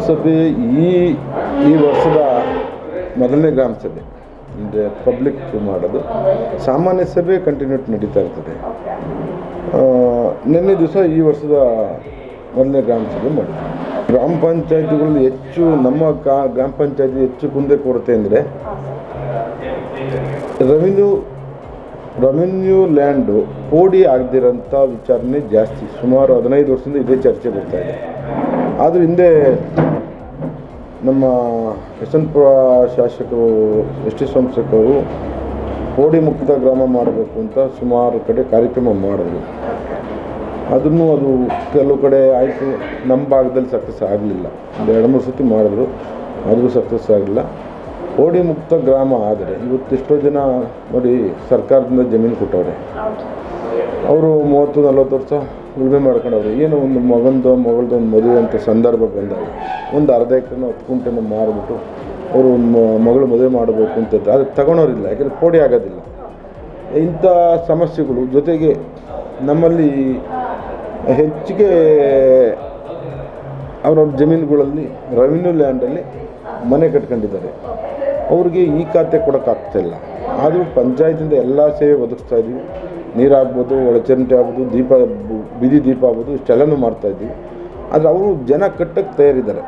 ಸಭೆ ಈ ವರ್ಷದ ಮೊದಲನೇ ಗ್ರಾಮ ಸಭೆ ಅಂದರೆ ಪಬ್ಲಿಕ್ ಮಾಡೋದು. ಸಾಮಾನ್ಯ ಸಭೆ ಕಂಟಿನ್ಯೂಟ್ ನಡೀತಾ ಇರ್ತದೆ. ನಿನ್ನೆ ದಿವಸ ಈ ವರ್ಷದ ಮೊದಲನೇ ಗ್ರಾಮ ಸಭೆ ಮಾಡಿದ್ವಿ. ಗ್ರಾಮ ಪಂಚಾಯತಿಗಳಲ್ಲಿ ಹೆಚ್ಚು ನಮ್ಮ ಗ್ರಾಮ ಪಂಚಾಯತಿ ಹೆಚ್ಚು ಕುಂದೆ ಕೊರತೆ ಅಂದರೆ ರೆವಿನ್ಯೂ ಲ್ಯಾಂಡು ಪೋಡಿ ಆಗದಿರೋಂಥ ವಿಚಾರನೆ ಜಾಸ್ತಿ. ಸುಮಾರು 15 ವರ್ಷದಿಂದ ಇದೇ ಚರ್ಚೆ ಬರ್ತಾ ಇದೆ. ಆದರೂ ಹಿಂದೆ ನಮ್ಮ ಯಶವಂತಪುರ ಶಾಸಕರು ಎಸ್ ಟಿ ಸೋಮಶೇಖರ್ ಪೋಡಿ ಮುಕ್ತ ಗ್ರಾಮ ಮಾಡಬೇಕು ಅಂತ ಸುಮಾರು ಕಡೆ ಕಾರ್ಯಕ್ರಮ ಮಾಡಿದ್ರು. ಅದು ಕೆಲವು ಕಡೆ ಆಯಿತು, ನಮ್ಮ ಭಾಗದಲ್ಲಿ ಸಕ್ಸಸ್ ಆಗಲಿಲ್ಲ. ಒಂದು 2-3 ಸತಿ ಮಾಡಿದ್ರು, ಆದರೂ ಸಕ್ಸಸ್ ಆಗಲಿಲ್ಲ. ಪೋಡಿ ಮುಕ್ತ ಗ್ರಾಮ ಆದರೆ ಇವತ್ತು ಎಷ್ಟೋ ಜನ ನೋಡಿ ಸರ್ಕಾರದಿಂದ ಜಮೀನು ಕೊಟ್ಟವ್ರೆ. ಅವರು 30-40 ವರ್ಷ ಉಳುಮೆ ಮಾಡ್ಕೊಂಡವ್ರೆ. ಏನೋ ಒಂದು ಮಗಳದ್ದು ಒಂದು ಮದುವೆ ಅಂತ ಸಂದರ್ಭ ಬಂದಾಗ ಒಂದು ಅರ್ಧ ಎಕರೆನ 10 ಗುಂಟೆನ ಮಾರಿಬಿಟ್ಟು ಅವರು ಮಗಳು ಮದುವೆ ಮಾಡಬೇಕು ಅಂತ ಅದಕ್ಕೆ ತಗೊಳೋರಿಲ್ಲ, ಯಾಕೆಂದರೆ ಪೋಡಿ ಆಗೋದಿಲ್ಲ. ಇಂಥ ಸಮಸ್ಯೆಗಳು ಜೊತೆಗೆ ನಮ್ಮಲ್ಲಿ ಹೆಚ್ಚಿಗೆ ಅವರವ್ರ ಜಮೀನುಗಳಲ್ಲಿ ರೆವಿನ್ಯೂ ಲ್ಯಾಂಡಲ್ಲಿ ಮನೆ ಕಟ್ಕೊಂಡಿದ್ದಾರೆ. ಅವ್ರಿಗೆ ಈ ಖಾತೆ ಕೊಡೋಕ್ಕಾಗ್ತಾಯಿಲ್ಲ. ಆದರೂ ಪಂಚಾಯತಿಂದ ಎಲ್ಲ ಸೇವೆ ಒದಗಿಸ್ತಾ ಇದ್ದೀವಿ. ನೀರಾಗ್ಬೋದು, ಒಳಚರಂಡಿ ಆಗ್ಬೋದು, ಬೀದಿ ದೀಪ ಆಗ್ಬೋದು, ಇಷ್ಟೆಲ್ಲನೂ ಮಾಡ್ತಾಯಿದ್ದೀವಿ. ಆದರೆ ಅವರು ಜನ ಕಟ್ಟಕ್ಕೆ ತಯಾರಿದ್ದಾರೆ.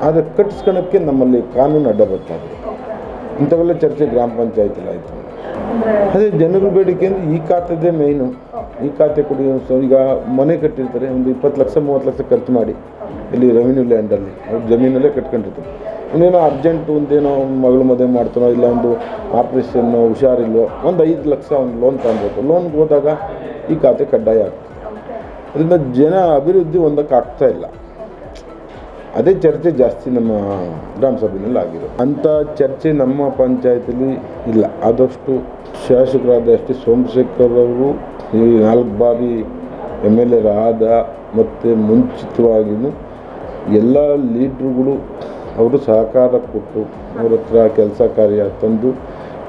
ಆದರೆ ಕಟ್ಟಿಸ್ಕೊಳಕ್ಕೆ ನಮ್ಮಲ್ಲಿ ಕಾನೂನು ಅಡ್ಡ ಬರ್ತಾ ಇದೆ. ಇಂಥವೆಲ್ಲ ಚರ್ಚೆ ಗ್ರಾಮ ಪಂಚಾಯತಿಲಿ ಆಯಿತು. ಅದೇ ಜನಗಳ ಬೇಡಿಕೆ ಅಂದರೆ ಈ ಖಾತೆದೇ ಮೇಯ್ನು. ಈ ಖಾತೆ ಕೊಡಿ. ಈಗ ಮನೆ ಕಟ್ಟಿರ್ತಾರೆ, ಒಂದು 20 ಲಕ್ಷ 30 ಲಕ್ಷ ಖರ್ಚು ಮಾಡಿ ಇಲ್ಲಿ ರೆವಿನ್ಯೂ ಲ್ಯಾಂಡಲ್ಲಿ ಅವ್ರ ಜಮೀನಲ್ಲೇ ಕಟ್ಕೊಂಡಿರ್ತಾರೆ. ಇನ್ನೇನೋ ಅರ್ಜೆಂಟು ಒಂದೇನೋ ಮಗಳು ಮದುವೆ ಮಾಡ್ತಾನೋ, ಇಲ್ಲ ಒಂದು ಆಪ್ರೇಷನ್ನು ಹುಷಾರಿಲ್ವೋ, ಒಂದು 5 ಲಕ್ಷ ಒಂದು ಲೋನ್ ತಗೊಬೇಕು. ಲೋನ್ಗೆ ಹೋದಾಗ ಈ ಖಾತೆ ಕಡ್ಡಾಯ ಆಗ್ತದೆ. ಅದರಿಂದ ಜನ ಅಭಿವೃದ್ಧಿ ಹೊಂದಕ್ಕೆ ಆಗ್ತಾಯಿಲ್ಲ. ಅದೇ ಚರ್ಚೆ ಜಾಸ್ತಿ ನಮ್ಮ ಗ್ರಾಮ ಸಭೆಯಲ್ಲಿ ಆಗಿದೆ. ಅಂಥ ಚರ್ಚೆ ನಮ್ಮ ಪಂಚಾಯತಿಲಿ ಇಲ್ಲ. ಆದಷ್ಟು ಶಾಸಕರಾದ ಎಸ್ ಟಿ ಸೋಮಶೇಖರ್ ಅವರು ಈ 4 ಬಾರಿ MLA ಆದ ಮತ್ತು ಮುಂಚಿತವಾಗಿಯೂ ಎಲ್ಲ ಲೀಡ್ರುಗಳು ಅವರು ಸಹಕಾರ ಕೊಟ್ಟು ಅವ್ರ ಹತ್ರ ಕೆಲಸ ಕಾರ್ಯ ತಂದು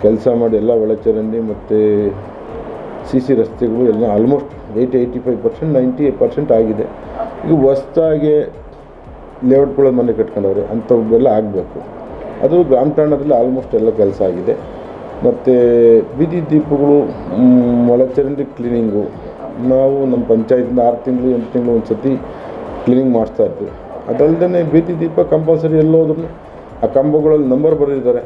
ಕೆಲಸ ಮಾಡಿ ಎಲ್ಲ ಒಳಚರಂಡಿ ಮತ್ತು CC ರಸ್ತೆಗಳು ಎಲ್ಲ ಆಲ್ಮೋಸ್ಟ್ 85%, 90% ಆಗಿದೆ. ಈಗ ಹೊಸ್ದಾಗಿ ಲೇಔಟ್ಗಳ ಮನೆ ಕಟ್ಕೊಂಡವ್ರೆ, ಅಂಥವೆಲ್ಲ ಆಗಬೇಕು. ಅದು ಗ್ರಾಮ ಠಾಣದಲ್ಲಿ ಆಲ್ಮೋಸ್ಟ್ ಎಲ್ಲ ಕೆಲಸ ಆಗಿದೆ. ಮತ್ತು ಬೀದಿ ದೀಪಗಳು, ಒಳಚರಂಡಿ ಕ್ಲೀನಿಂಗು ನಾವು ನಮ್ಮ ಪಂಚಾಯತಿಂದ 6 ತಿಂಗಳು 8 ತಿಂಗಳು ಒಂದು ಸತಿ ಕ್ಲೀನಿಂಗ್ ಮಾಡಿಸ್ತಾಯಿರ್ತೀವಿ. ಅದಲ್ಲದೆ ಬೀದಿ ದೀಪ ಕಂಪಲ್ಸರಿ ಎಲ್ಲೋದ್ರೂ ಆ ಕಂಬಗಳಲ್ಲಿ ನಂಬರ್ ಬರೆದಿದ್ದಾರೆ.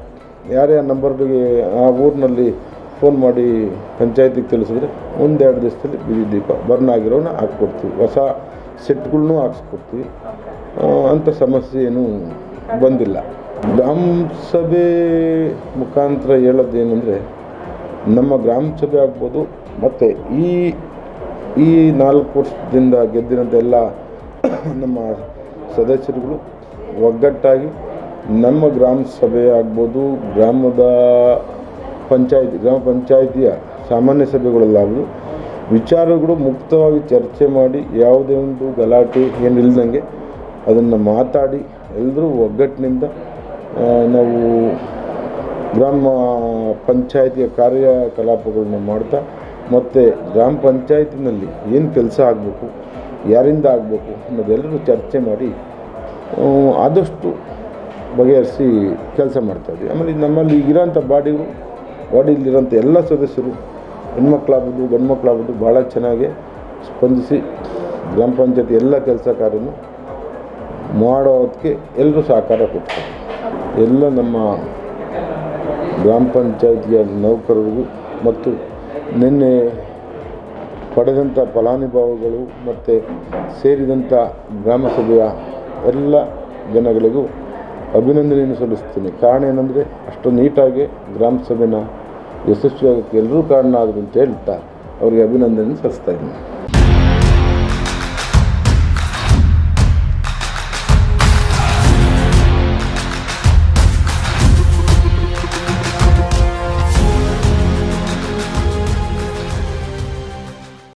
ಯಾರೇ ಆ ನಂಬರ್ಗೆ ಆ ಊರಿನಲ್ಲಿ ಫೋನ್ ಮಾಡಿ ಪಂಚಾಯತಿಗೆ ತಿಳಿಸಿದ್ರೆ 1-2 ದಿವಸದಲ್ಲಿ ಬೀದಿ ದೀಪ ಬರ್ನ್ ಆಗಿರೋನ ಹಾಕ್ಕೊಡ್ತೀವಿ. ಹೊಸ ಸೆಟ್ಗಳ್ನೂ ಹಾಕ್ಸ್ಕೊಡ್ತೀವಿ. ಅಂಥ ಸಮಸ್ಯೆ ಏನೂ ಬಂದಿಲ್ಲ. ಗ್ರಾಮ ಸಭೆ ಮುಖಾಂತರ ಹೇಳೋದೇನೆಂದರೆ ನಮ್ಮ ಗ್ರಾಮ ಸಭೆ ಆಗ್ಬೋದು, ಮತ್ತು ಈ 4 ವರ್ಷದಿಂದ ಗೆದ್ದಿರೋಂಥ ಎಲ್ಲ ನಮ್ಮ ಸದಸ್ಯರುಗಳು ಒಗ್ಗಟ್ಟಾಗಿ ನಮ್ಮ ಗ್ರಾಮ ಸಭೆ ಆಗ್ಬೋದು, ಗ್ರಾಮ ಪಂಚಾಯಿತಿಯ ಸಾಮಾನ್ಯ ಸಭೆಗಳಲ್ಲಾಗ್ಬೋದು ವಿಚಾರಗಳು ಮುಕ್ತವಾಗಿ ಚರ್ಚೆ ಮಾಡಿ ಯಾವುದೇ ಒಂದು ಗಲಾಟೆ ಏನಿಲ್ಲದಂಗೆ ಅದನ್ನು ಮಾತಾಡಿ ಎಲ್ಲರೂ ಒಗ್ಗಟ್ಟಿನಿಂದ ನಾವು ಗ್ರಾಮ ಪಂಚಾಯಿತಿಯ ಕಾರ್ಯಕಲಾಪಗಳನ್ನ ಮಾಡ್ತಾ, ಮತ್ತು ಗ್ರಾಮ ಪಂಚಾಯತಿನಲ್ಲಿ ಏನು ಕೆಲಸ ಆಗಬೇಕು, ಯಾರಿಂದ ಆಗಬೇಕು ಅನ್ನೋದೆಲ್ಲರೂ ಚರ್ಚೆ ಮಾಡಿ ಆದಷ್ಟು ಬಗೆಹರಿಸಿ ಕೆಲಸ ಮಾಡ್ತಾಯಿದ್ವಿ. ಆಮೇಲೆ ನಮ್ಮಲ್ಲಿ ಈಗಿರೋಂಥ ಬಾಡಿಲಿರೋಂಥ ಎಲ್ಲ ಸದಸ್ಯರು ಹೆಣ್ಮಕ್ಳಾಗ್ಬೋದು ಗಂಡ್ಮಕ್ಳಾಗ್ಬೋದು ಭಾಳ ಚೆನ್ನಾಗಿ ಸ್ಪಂದಿಸಿ ಗ್ರಾಮ ಪಂಚಾಯತಿ ಎಲ್ಲ ಕೆಲಸ ಕಾರ್ಯನೂ ಮಾಡೋದಕ್ಕೆ ಎಲ್ಲರೂ ಸಹಕಾರ ಕೊಡ್ತಾರೆ. ಎಲ್ಲ ನಮ್ಮ ಗ್ರಾಮ ಪಂಚಾಯತಿಯ ನೌಕರರಿಗೂ ಮತ್ತು ನಿನ್ನೆ ಪಡೆದಂಥ ಫಲಾನುಭವಿಗಳು ಮತ್ತು ಸೇರಿದಂಥ ಗ್ರಾಮ ಸಭೆಯ ಎಲ್ಲ ಜನಗಳಿಗೂ ಅಭಿನಂದನೆಯನ್ನು ಸಲ್ಲಿಸ್ತೀನಿ. ಕಾರಣ ಏನಂದರೆ ಅಷ್ಟು ನೀಟಾಗಿ ಗ್ರಾಮ ಸಭೆನ ಯಶಸ್ವಿಯಾಗಕ್ಕೆ ಎಲ್ಲರೂ ಕಾರಣ ಆದರು ಅಂತ ಹೇಳ್ತಾ ಅವರಿಗೆ ಅಭಿನಂದನೆ ಸಲ್ಲಿಸ್ತಾ ಇದ್ದೀನಿ.